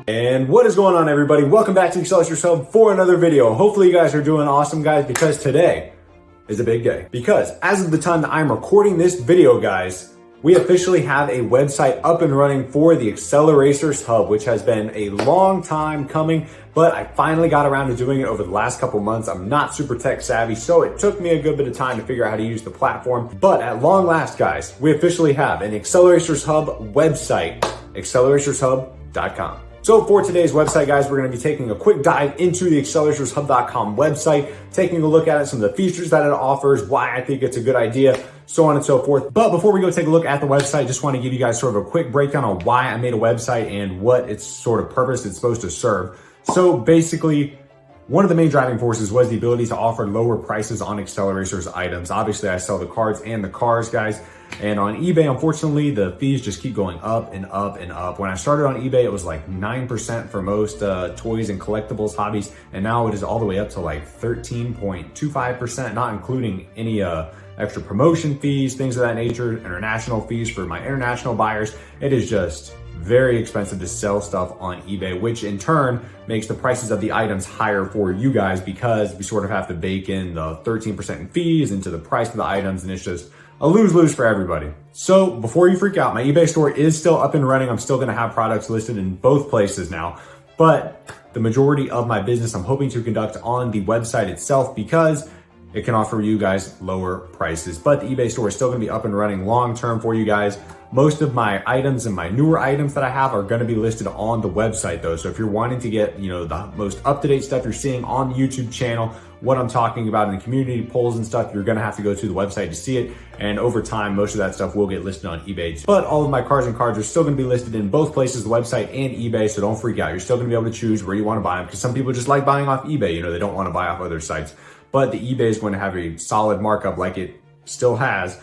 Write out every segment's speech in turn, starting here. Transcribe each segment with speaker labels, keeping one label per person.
Speaker 1: And what is going on, everybody? Welcome back to Acceleracers Hub for another video. Hopefully you guys are doing awesome, guys, because today is a big day. Because as of the time that I'm recording this video, guys, we officially have a website up and running for the Acceleracers Hub, which has been a long time coming, but I finally got around to doing it over the last couple months. I'm not super tech savvy, so it took me a good bit of time to figure out how to use the platform. But at long last, guys, we officially have an Acceleracers Hub website, acceleratorshub.com. So for today's website, guys, we're going to be taking a quick dive into the acceleratorshub.com website, taking a look at it, some of the features that it offers, why I think it's a good idea, so on and so forth. But before we go take a look at the website, just want to give you guys sort of a quick breakdown on why I made a website and what its sort of purpose it's supposed to serve. So basically, one of the main driving forces was the ability to offer lower prices on Acceleracers items. Obviously, I sell the cards and the cars, guys. And on eBay, unfortunately, the fees just keep going up and up and up. When I started on eBay, it was like 9% for most toys and collectibles hobbies. And now it is all the way up to like 13.25%, not including any extra promotion fees, things of that nature, international fees for my international buyers. It is just very expensive to sell stuff on eBay, which in turn makes the prices of the items higher for you guys because we sort of have to bake in the 13% in fees into the price of the items, and it's just a lose-lose for everybody. So before you freak out, my eBay store is still up and running. I'm still gonna have products listed in both places now, but the majority of my business I'm hoping to conduct on the website itself because it can offer you guys lower prices. But the eBay store is still gonna be up and running long-term for you guys. Most of my items and my newer items that I have are gonna be listed on the website though. So if you're wanting to get, the most up-to-date stuff you're seeing on the YouTube channel, what I'm talking about in the community polls and stuff, you're gonna have to go to the website to see it. And over time, most of that stuff will get listed on eBay. But all of my cars and cards are still gonna be listed in both places, the website and eBay, so don't freak out. You're still gonna be able to choose where you wanna buy them because some people just like buying off eBay, they don't wanna buy off other sites. But the eBay is going to have a solid markup like it still has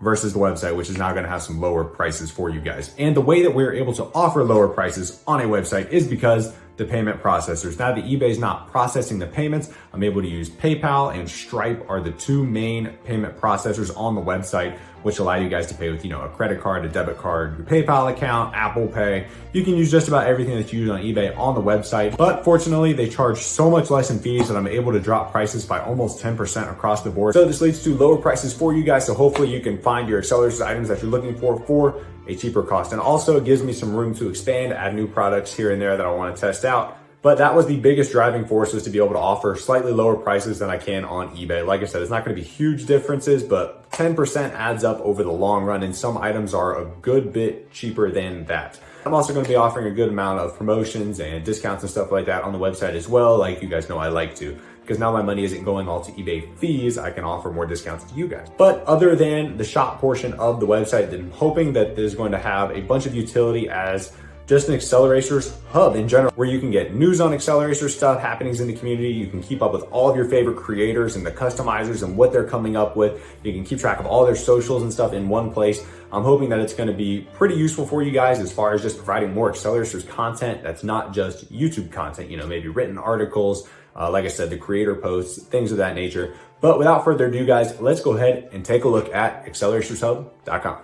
Speaker 1: versus the website, which is now going to have some lower prices for you guys. And the way that we're able to offer lower prices on a website is because the payment processors. Now the eBay is not processing the payments. I'm able to use PayPal and Stripe are the two main payment processors on the website, which allow you guys to pay with, a credit card, a debit card, your PayPal account, Apple Pay. You can use just about everything that you use on eBay on the website. But fortunately, they charge so much less in fees that I'm able to drop prices by almost 10% across the board. So this leads to lower prices for you guys. So hopefully you can find your Acceleracers items that you're looking for a cheaper cost. And also it gives me some room to expand, add new products here and there that I want to test out. But that was the biggest driving force, was to be able to offer slightly lower prices than I can on eBay. Like I said, it's not going to be huge differences, but 10% adds up over the long run, and some items are a good bit cheaper than that. I'm also going to be offering a good amount of promotions and discounts and stuff like that on the website as well, like you guys know I like to. Because now my money isn't going all to eBay fees, I can offer more discounts to you guys. But other than the shop portion of the website, I'm hoping that this is going to have a bunch of utility as just an Acceleracers hub in general, where you can get news on Acceleracers stuff, happenings in the community. You can keep up with all of your favorite creators and the customizers and what they're coming up with. You can keep track of all their socials and stuff in one place. I'm hoping that it's gonna be pretty useful for you guys as far as just providing more Acceleracers content that's not just YouTube content, maybe written articles, like I said, the creator posts, things of that nature. But without further ado, guys, let's go ahead and take a look at acceleratorshub.com.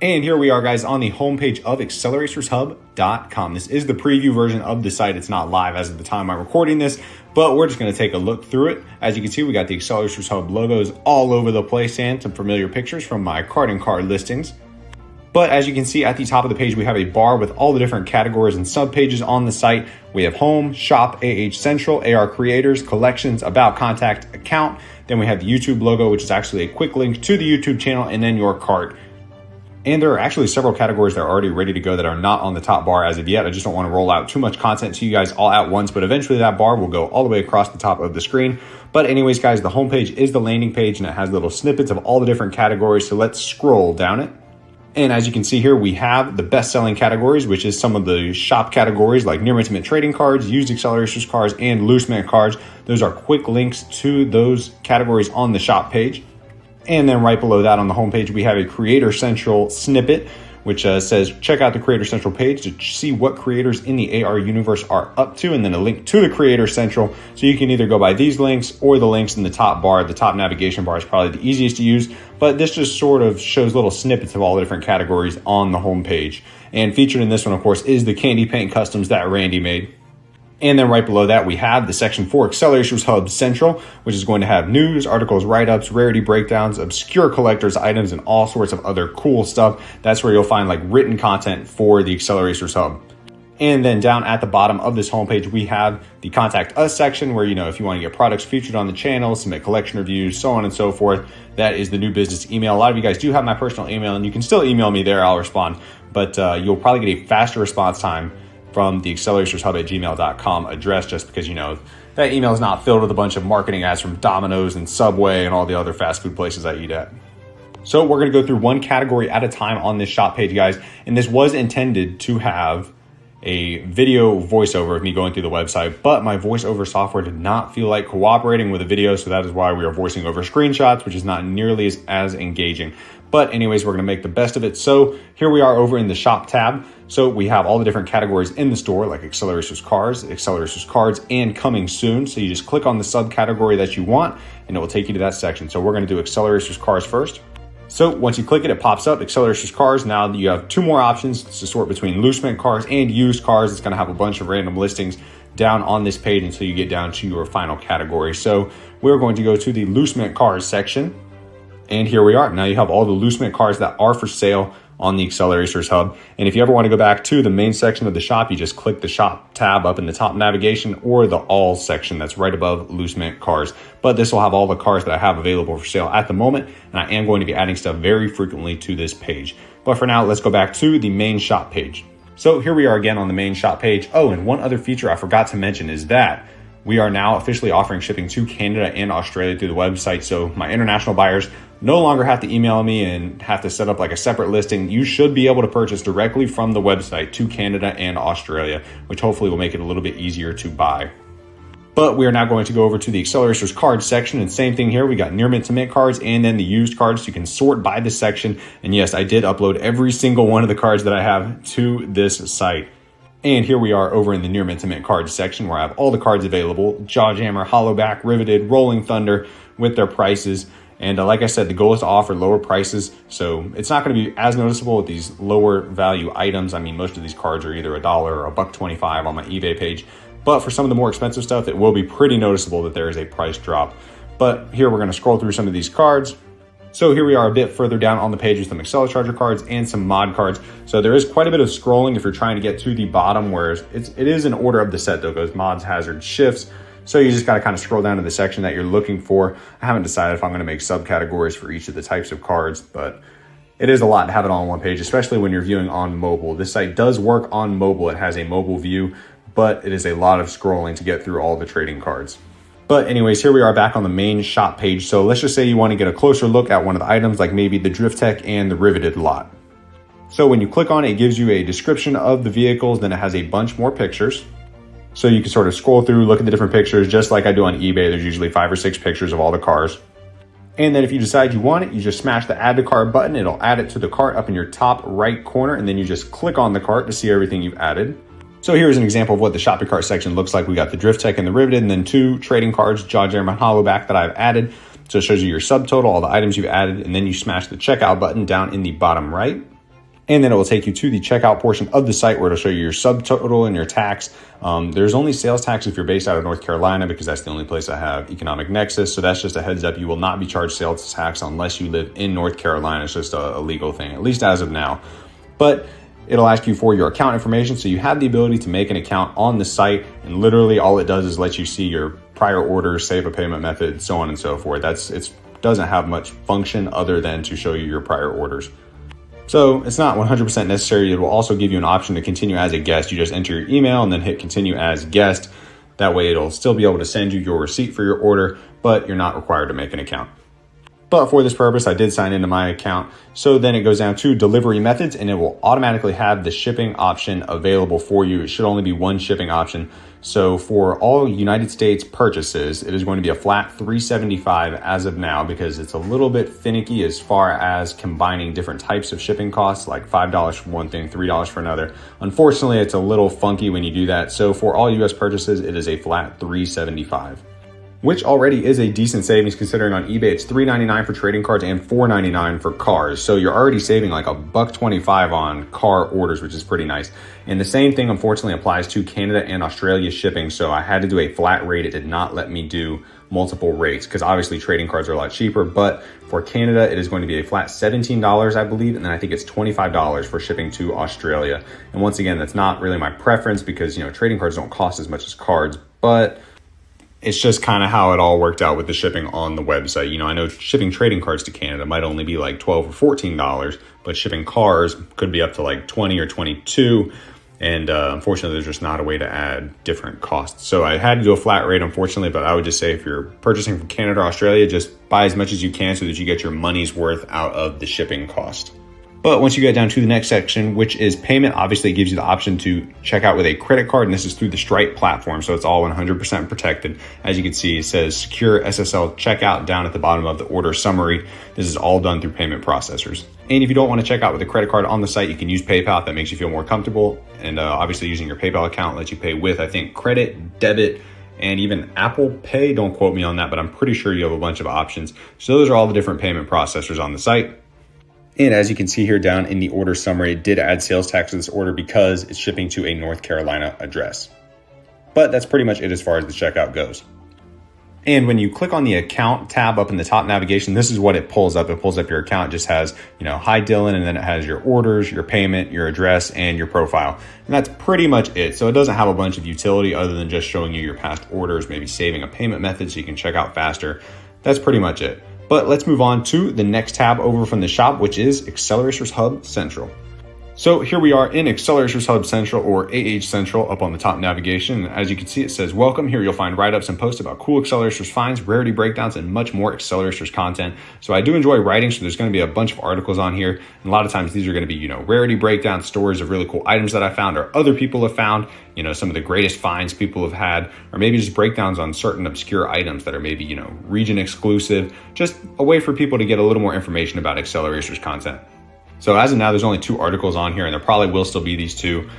Speaker 1: And here we are, guys, on the homepage of acceleratorshub.com. This is the preview version of the site. It's not live as of the time I'm recording this, but we're just going to take a look through it. As you can see, we got the Acceleracers Hub logos all over the place and some familiar pictures from my card and card listings. But as you can see at the top of the page, we have a bar with all the different categories and subpages on the site. We have Home, Shop, AH Central, AR Creators, Collections, About, Contact, Account. Then we have the YouTube logo, which is actually a quick link to the YouTube channel, and then your cart. And there are actually several categories that are already ready to go that are not on the top bar as of yet. I just don't want to roll out too much content to you guys all at once, but eventually that bar will go all the way across the top of the screen. But anyways, guys, the homepage is the landing page, and it has little snippets of all the different categories. So let's scroll down it. And as you can see here, we have the best-selling categories, which is some of the shop categories like near intimate trading cards, used Acceleracers cards, and loose mint cards. Those are quick links to those categories on the shop page. And then right below that on the homepage, we have a Creator Central snippet, which says check out the Creator Central page to see what creators in the AR universe are up to, and then a link to the Creator Central. So you can either go by these links or the links in the top bar. The top navigation bar is probably the easiest to use, but this just sort of shows little snippets of all the different categories on the homepage. And featured in this one, of course, is the candy paint customs that Randy made. And then right below that, we have the section for Acceleracers Hub Central, which is going to have news, articles, write-ups, rarity breakdowns, obscure collector's items, and all sorts of other cool stuff. That's where you'll find like written content for the Acceleracers Hub. And then down at the bottom of this homepage, we have the Contact Us section where, if you want to get products featured on the channel, submit collection reviews, so on and so forth. That is the new business email. A lot of you guys do have my personal email, and you can still email me there. I'll respond. But you'll probably get a faster response time from the acceleratorshub@gmail.com address, just because, that email is not filled with a bunch of marketing ads from Domino's and Subway and all the other fast food places I eat at. So we're going to go through one category at a time on this shop page, guys. And this was intended to have a video voiceover of me going through the website, but my voiceover software did not feel like cooperating with a video. So that is why we are voicing over screenshots, which is not nearly as engaging. But anyways, we're going to make the best of it. So here we are over in the shop tab. So we have all the different categories in the store, like Acceleracers Cars, Acceleracers Cards, and Coming Soon. So you just click on the subcategory that you want, and it will take you to that section. So we're going to do Acceleracers Cars first. So once you click it, it pops up Acceleracers Cars. Now you have two more options to sort between loose mint cars and used cars. It's going to have a bunch of random listings down on this page until you get down to your final category. So we're going to go to the loose mint cars section. And here we are. Now you have all the loose mint cars that are for sale on the Acceleracers Hub. And if you ever want to go back to the main section of the shop, you just click the shop tab up in the top navigation, or the all section that's right above loose mint cars. But this will have all the cars that I have available for sale at the moment. And I am going to be adding stuff very frequently to this page. But for now, let's go back to the main shop page. So here we are again on the main shop page. Oh, and one other feature I forgot to mention is that we are now officially offering shipping to Canada and Australia through the website. So my international buyers no longer have to email me and have to set up like a separate listing. You should be able to purchase directly from the website to Canada and Australia, which hopefully will make it a little bit easier to buy. But we are now going to go over to the Acceleracers cards section, and same thing here. We got near mint to mint cards and then the used cards. So you can sort by this section. And yes, I did upload every single one of the cards that I have to this site. And here we are over in the near mint to mint cards section, where I have all the cards available: Jawjammer, Hollowback, Riveted, Rolling Thunder, with their prices. And like I said, the goal is to offer lower prices. So it's not going to be as noticeable with these lower value items. I mean, most of these cards are either $1 or $1.25 on my eBay page. But for some of the more expensive stuff, it will be pretty noticeable that there is a price drop. But here we're going to scroll through some of these cards. So here we are a bit further down on the page with some Acceleracharger cards and some mod cards. So there is quite a bit of scrolling if you're trying to get to the bottom, whereas it is in order of the set though. It goes mods, hazards, shifts. So you just got to kind of scroll down to the section that you're looking for. I haven't decided if I'm going to make subcategories for each of the types of cards, but it is a lot to have it all on one page, especially when you're viewing on mobile. This site does work on mobile. It has a mobile view, but it is a lot of scrolling to get through all the trading cards. But anyways, here we are back on the main shop page. So let's just say you want to get a closer look at one of the items, like maybe the Drift Tech and the Riveted lot. So when you click on it, it gives you a description of the vehicles. Then it has a bunch more pictures. So you can sort of scroll through, look at the different pictures, just like I do on eBay. There's usually 5 or 6 pictures of all the cars. And then if you decide you want it, you just smash the add to cart button. It'll add it to the cart up in your top right corner. And then you just click on the cart to see everything you've added. So here's an example of what the shopping cart section looks like. We got the Drift Tech and the Riveted, and then 2 trading cards, Jawjammer and Hollowback, that I've added. So it shows you your subtotal, all the items you've added, and then you smash the checkout button down in the bottom right. And then it will take you to the checkout portion of the site, where it'll show you your subtotal and your tax. There's only sales tax if you're based out of North Carolina, because that's the only place I have economic nexus. So that's just a heads up. You will not be charged sales tax unless you live in North Carolina. It's just a legal thing, at least as of now. But it'll ask you for your account information. So you have the ability to make an account on the site, and literally all it does is let you see your prior orders, save a payment method, so on and so forth. It doesn't have much function other than to show you your prior orders. So it's not 100% necessary. It will also give you an option to continue as a guest. You just enter your email and then hit continue as guest. That way it'll still be able to send you your receipt for your order, but you're not required to make an account. But for this purpose, I did sign into my account. So then it goes down to delivery methods, and it will automatically have the shipping option available for you. It should only be one shipping option. So for all United States purchases, it is going to be a flat $375 as of now, because it's a little bit finicky as far as combining different types of shipping costs, like $5 for one thing, $3 for another. Unfortunately, it's a little funky when you do that. So for all US purchases, it is a flat $375. Which already is a decent savings considering on eBay it's $3.99 for trading cards and $4.99 for cars. So you're already saving like $1.25 on car orders, which is pretty nice. And the same thing unfortunately applies to Canada and Australia shipping. So I had to do a flat rate. It did not let me do multiple rates because obviously trading cards are a lot cheaper. But for Canada, it is going to be a flat $17, I believe. And then I think it's $25 for shipping to Australia. And once again, that's not really my preference because, trading cards don't cost as much as cards, but it's just kind of how it all worked out with the shipping on the website. I know shipping trading cards to Canada might only be like $12 or $14, but shipping cars could be up to like $20 or $22. And unfortunately, there's just not a way to add different costs. So I had to do a flat rate, unfortunately, but I would just say if you're purchasing from Canada or Australia, just buy as much as you can so that you get your money's worth out of the shipping cost. But once you get down to the next section, which is payment, obviously it gives you the option to check out with a credit card, and this is through the Stripe platform, so it's all 100% protected. As you can see, it says secure SSL checkout down at the bottom of the order summary. This is all done through payment processors. And if you don't want to check out with a credit card on the site, you can use PayPal if that makes you feel more comfortable. And obviously using your PayPal account lets you pay with, I think, credit, debit, and even Apple Pay. Don't quote me on that, but I'm pretty sure you have a bunch of options. So those are all the different payment processors on the site. And as you can see here down in the order summary, it did add sales tax to this order because it's shipping to a North Carolina address. But that's pretty much it as far as the checkout goes. And when you click on the account tab up in the top navigation, this is what it pulls up. It pulls up your account. It just has, hi Dylan, and then it has your orders, your payment, your address, and your profile. And that's pretty much it. So it doesn't have a bunch of utility other than just showing you your past orders, maybe saving a payment method so you can check out faster. That's pretty much it. But let's move on to the next tab over from the shop, which is Acceleracers Hub Central. So here we are in Acceleracers Hub Central, or AH Central, up on the top navigation. As you can see, it says, welcome. Here you'll find write-ups and posts about cool Acceleracers finds, rarity breakdowns, and much more Acceleracers content. So I do enjoy writing, so there's going to be a bunch of articles on here. And a lot of times these are going to be, rarity breakdowns, stories of really cool items that I found or other people have found, some of the greatest finds people have had, or maybe just breakdowns on certain obscure items that are maybe, region exclusive, just a way for people to get a little more information about Acceleracers content. So as of now, there's only 2 articles on here, and there probably will still be these 2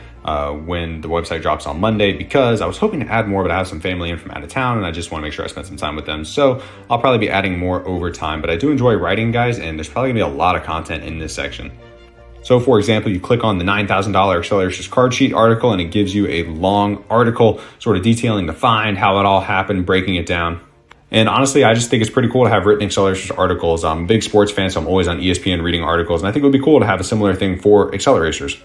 Speaker 1: when the website drops on Monday, because I was hoping to add more, but I have some family in from out of town, and I just want to make sure I spend some time with them. So I'll probably be adding more over time, but I do enjoy writing, guys, and there's probably gonna be a lot of content in this section. So for example, you click on the $9,000 Acceleracers card sheet article, and it gives you a long article sort of detailing the find, how it all happened, breaking it down. And honestly, I just think it's pretty cool to have written Acceleracers articles. I'm a big sports fan, so I'm always on ESPN reading articles. And I think it would be cool to have a similar thing for Acceleracers.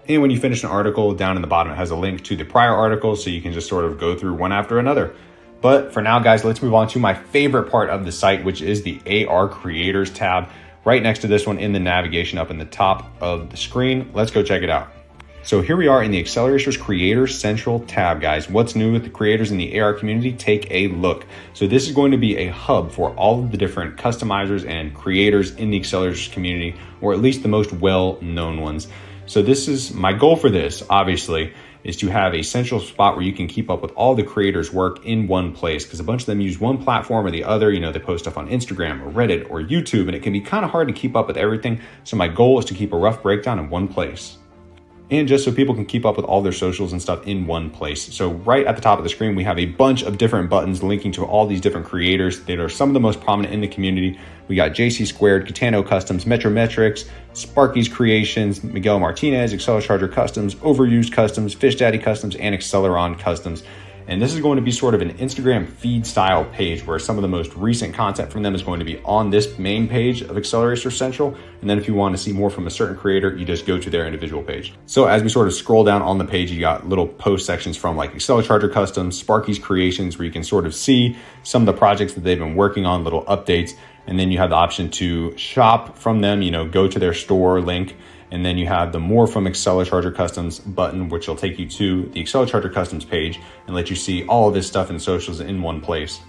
Speaker 1: And when you finish an article, down in the bottom, it has a link to the prior articles, so you can just sort of go through one after another. But for now, guys, let's move on to my favorite part of the site, which is the AR Creators tab. Right next to this one in the navigation up in the top of the screen. Let's go check it out. So here we are in the Acceleracers Creators Central tab, guys. What's new with the creators in the AR community? Take a look. So this is going to be a hub for all of the different customizers and creators in the Acceleracers community, or at least the most well-known ones. So this is my goal for this, obviously, is to have a central spot where you can keep up with all the creators' work in one place, because a bunch of them use one platform or the other. They post stuff on Instagram or Reddit or YouTube, and it can be kind of hard to keep up with everything. So my goal is to keep a rough breakdown in one place. And just so people can keep up with all their socials and stuff in one place. So right at the top of the screen, we have a bunch of different buttons linking to all these different creators that are some of the most prominent in the community. We got JC Squared, Katano Customs, Metrometrics, Sparky's Creations, Miguel Martinez, Acceleracharger Customs, Overused Customs, Fish Daddy Customs, and Acceleron Customs. And this is going to be sort of an Instagram feed style page where some of the most recent content from them is going to be on this main page of Acceleracers Central. And then if you want to see more from a certain creator, you just go to their individual page. So as we sort of scroll down on the page, you got little post sections from like Acceleracharger Customs, Sparky's Creations, where you can sort of see some of the projects that they've been working on, little updates. And then you have the option to shop from them, go to their store link. And then you have the More from Acceleracharger Customs button, which will take you to the Acceleracharger Customs page and let you see all of this stuff in socials in one place.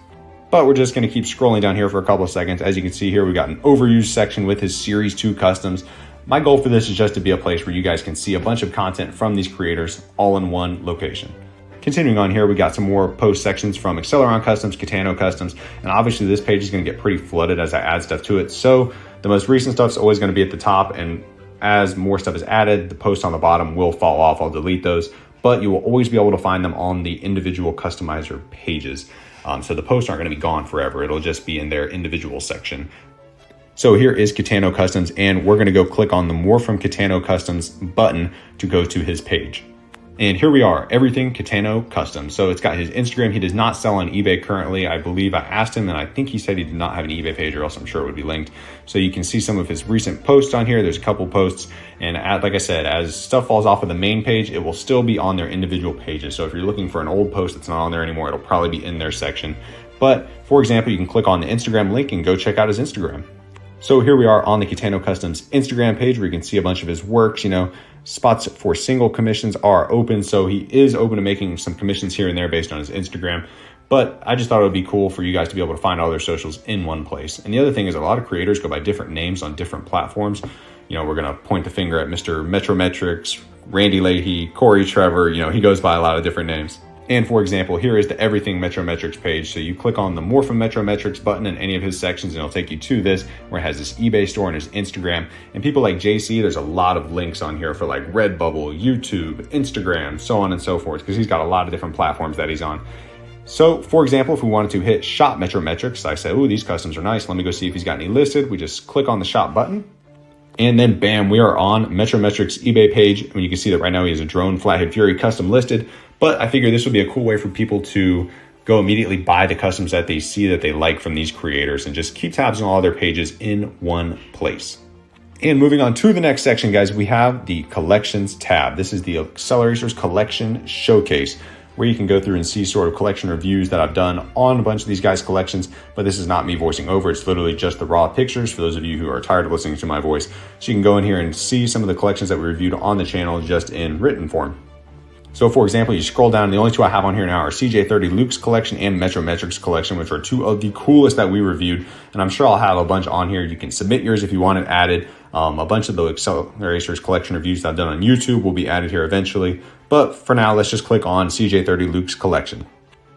Speaker 1: But we're just going to keep scrolling down here for a couple of seconds. As you can see here, we've got an overview section with his Series 2 customs. My goal for this is just to be a place where you guys can see a bunch of content from these creators all in one location. Continuing on here, we got some more post sections from Acceleron Customs, Kitano Customs, and obviously this page is going to get pretty flooded as I add stuff to it. So the most recent stuff is always going to be at the top, and as more stuff is added, the posts on the bottom will fall off. I'll delete those, but you will always be able to find them on the individual customizer pages. So the posts aren't going to be gone forever. It'll just be in their individual section. So here is Kitano Customs, and we're going to go click on the More from Kitano Customs button to go to his page. And here we are, everything Kitano Customs. So it's got his Instagram. He does not sell on eBay currently. I believe I asked him, and I think he said he did not have an eBay page, or else I'm sure it would be linked. So you can see some of his recent posts on here. There's a couple posts. And like I said, as stuff falls off of the main page, it will still be on their individual pages. So if you're looking for an old post that's not on there anymore, it'll probably be in their section. But for example, you can click on the Instagram link and go check out his Instagram. So here we are on the Kitano Customs Instagram page, where you can see a bunch of his works. Spots for single commissions are open. So he is open to making some commissions here and there based on his Instagram. But I just thought it would be cool for you guys to be able to find all their socials in one place. And the other thing is, a lot of creators go by different names on different platforms. We're going to point the finger at Mr. Metrometrics, Randy Leahy, Corey Trevor. He goes by a lot of different names. And for example, here is the Everything Metrometrics page. So you click on the More from Metrometrics button in any of his sections, and it'll take you to this, where it has his eBay store and his Instagram. And people like JC, there's a lot of links on here for like Redbubble, YouTube, Instagram, so on and so forth, because he's got a lot of different platforms that he's on. So for example, if we wanted to hit Shop Metrometrics, I say, oh, these customs are nice. Let me go see if he's got any listed. We just click on the shop button. And then bam, we are on Metrometrics eBay page. And you can see that right now he has a drone Flathead Fury custom listed. But I figure this would be a cool way for people to go immediately buy the customs that they see that they like from these creators, and just keep tabs on all their pages in one place. And moving on to the next section, guys, we have the Collections tab. This is the Acceleracers Collection Showcase, where you can go through and see sort of collection reviews that I've done on a bunch of these guys' collections. But this is not me voicing over. It's literally just the raw pictures for those of you who are tired of listening to my voice. So you can go in here and see some of the collections that we reviewed on the channel just in written form. So for example, you scroll down, the only two I have on here now are CJ30 Luke's collection and Metrometrics collection, which are two of the coolest that we reviewed. And I'm sure I'll have a bunch on here. You can submit yours if you want it added. A bunch of the Acceleracers collection reviews that I've done on YouTube will be added here eventually. But for now, let's just click on CJ30 Luke's collection.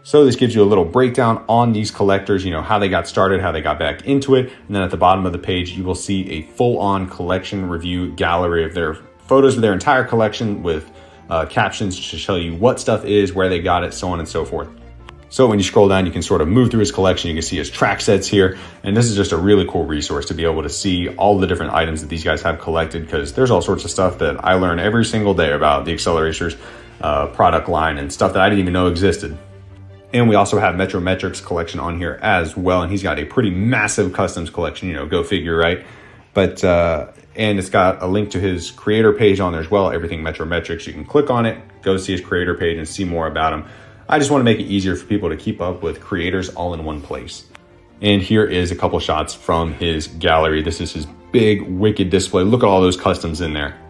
Speaker 1: So this gives you a little breakdown on these collectors, how they got started, how they got back into it. And then at the bottom of the page, you will see a full-on collection review gallery of their photos of their entire collection with captions to show you what stuff is, where they got it, so on and so forth. So when you scroll down, you can sort of move through his collection. You can see his track sets here. And this is just a really cool resource to be able to see all the different items that these guys have collected, because there's all sorts of stuff that I learn every single day about the Acceleracers product line and stuff that I didn't even know existed. And we also have Metrometrics collection on here as well. And he's got a pretty massive customs collection, go figure, right? But, and it's got a link to his creator page on there as well, Everything Metrometrics. You can click on it, go see his creator page and see more about him. I just want to make it easier for people to keep up with creators all in one place. And here is a couple shots from his gallery. This is his big, wicked display. Look at all those customs in there.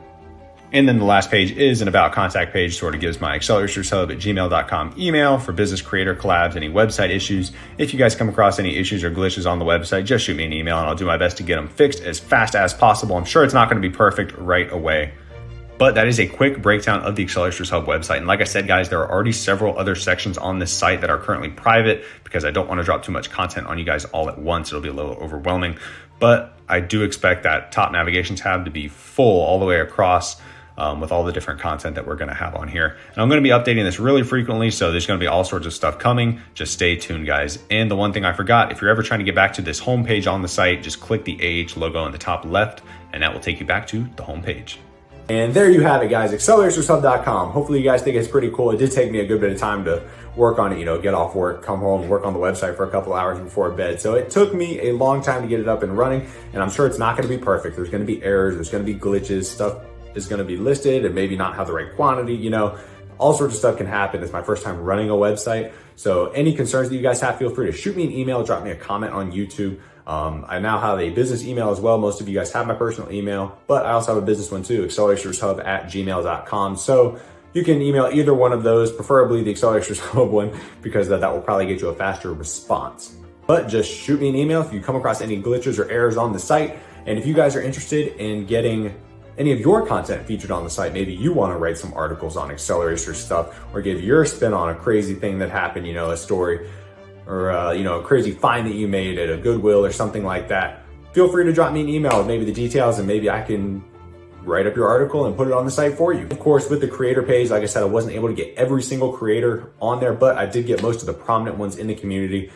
Speaker 1: And then the last page is an about contact page, sort of gives my acceleratorshub@gmail.com email for business creator collabs, any website issues. If you guys come across any issues or glitches on the website, just shoot me an email and I'll do my best to get them fixed as fast as possible. I'm sure it's not going to be perfect right away. But that is a quick breakdown of the Acceleracers Hub website. And like I said, guys, there are already several other sections on this site that are currently private because I don't want to drop too much content on you guys all at once. It'll be a little overwhelming. But I do expect that top navigation tab to be full all the way across with all the different content that we're going to have on here. And I'm going to be updating this really frequently, so there's going to be all sorts of stuff coming. Just stay tuned, guys. And the one thing I forgot, if you're ever trying to get back to this homepage on the site, just click the AH logo in the top left, and that will take you back to the homepage. And there you have it, guys, acceleratorshub.com. Hopefully you guys think it's pretty cool. It did take me a good bit of time to work on it, get off work, come home, work on the website for a couple hours before bed. So it took me a long time to get it up and running, and I'm sure it's not going to be perfect. There's going to be errors, there's going to be glitches, stuff is going to be listed and maybe not have the right quantity, all sorts of stuff can happen. It's my first time running a website. So any concerns that you guys have, feel free to shoot me an email, drop me a comment on YouTube. I now have a business email as well. Most of you guys have my personal email, but I also have a business one too, acceleratorshub@gmail.com. So you can email either one of those, preferably the Acceleracers Hub one, because that will probably get you a faster response. But just shoot me an email if you come across any glitches or errors on the site. And if you guys are interested in getting any of your content featured on the site, maybe you want to write some articles on Acceleracers stuff or give your spin on a crazy thing that happened, a story or, a crazy find that you made at a Goodwill or something like that, feel free to drop me an email with maybe the details and maybe I can write up your article and put it on the site for you. Of course, with the creator page, like I said, I wasn't able to get every single creator on there, but I did get most of the prominent ones in the community.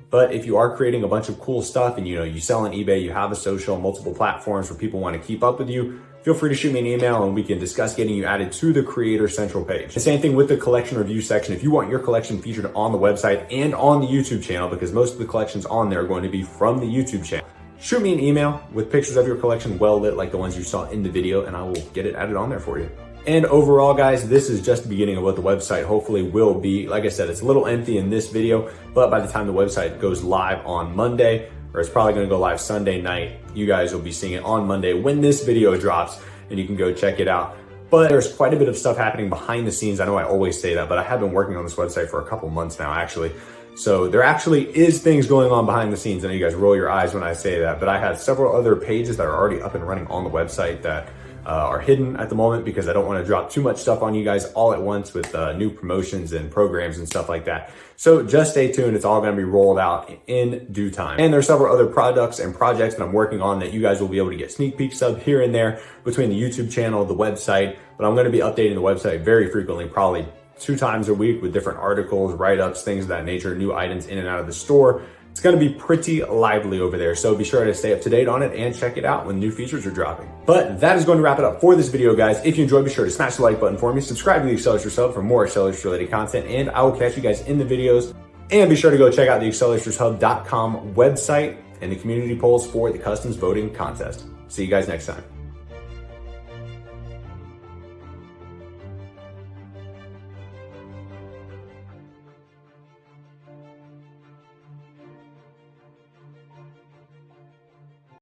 Speaker 1: But if you are creating a bunch of cool stuff and you sell on eBay, you have a social, multiple platforms where people want to keep up with you, feel free to shoot me an email and we can discuss getting you added to the Creator Central page. The same thing with the collection review section. If you want your collection featured on the website and on the YouTube channel, because most of the collections on there are going to be from the YouTube channel, shoot me an email with pictures of your collection well lit like the ones you saw in the video and I will get it added on there for you. And overall, guys, this is just the beginning of what the website hopefully will be. Like I said, it's a little empty in this video, but by the time the website goes live on Monday, or it's probably gonna go live Sunday night, you guys will be seeing it on Monday when this video drops and you can go check it out. But there's quite a bit of stuff happening behind the scenes. I know I always say that, but I have been working on this website for a couple months now, actually. So there actually is things going on behind the scenes. I know you guys roll your eyes when I say that, but I have several other pages that are already up and running on the website that are hidden at the moment because I don't want to drop too much stuff on you guys all at once with new promotions and programs and stuff like that. So just stay tuned. It's all going to be rolled out in due time. And there's several other products and projects that I'm working on that you guys will be able to get sneak peeks of here and there between the YouTube channel, the website. But I'm going to be updating the website very frequently, probably 2 times a week with different articles, write-ups, things of that nature, new items in and out of the store. It's going to be pretty lively over there, so be sure to stay up to date on it and check it out when new features are dropping. But that is going to wrap it up for this video, guys. If you enjoyed, be sure to smash the like button for me, subscribe to the Acceleracers Hub for more Acceleracers related content, and I will catch you guys in the videos. And be sure to go check out the AcceleracersHub.com website and the community polls for the customs voting contest. See you guys next time.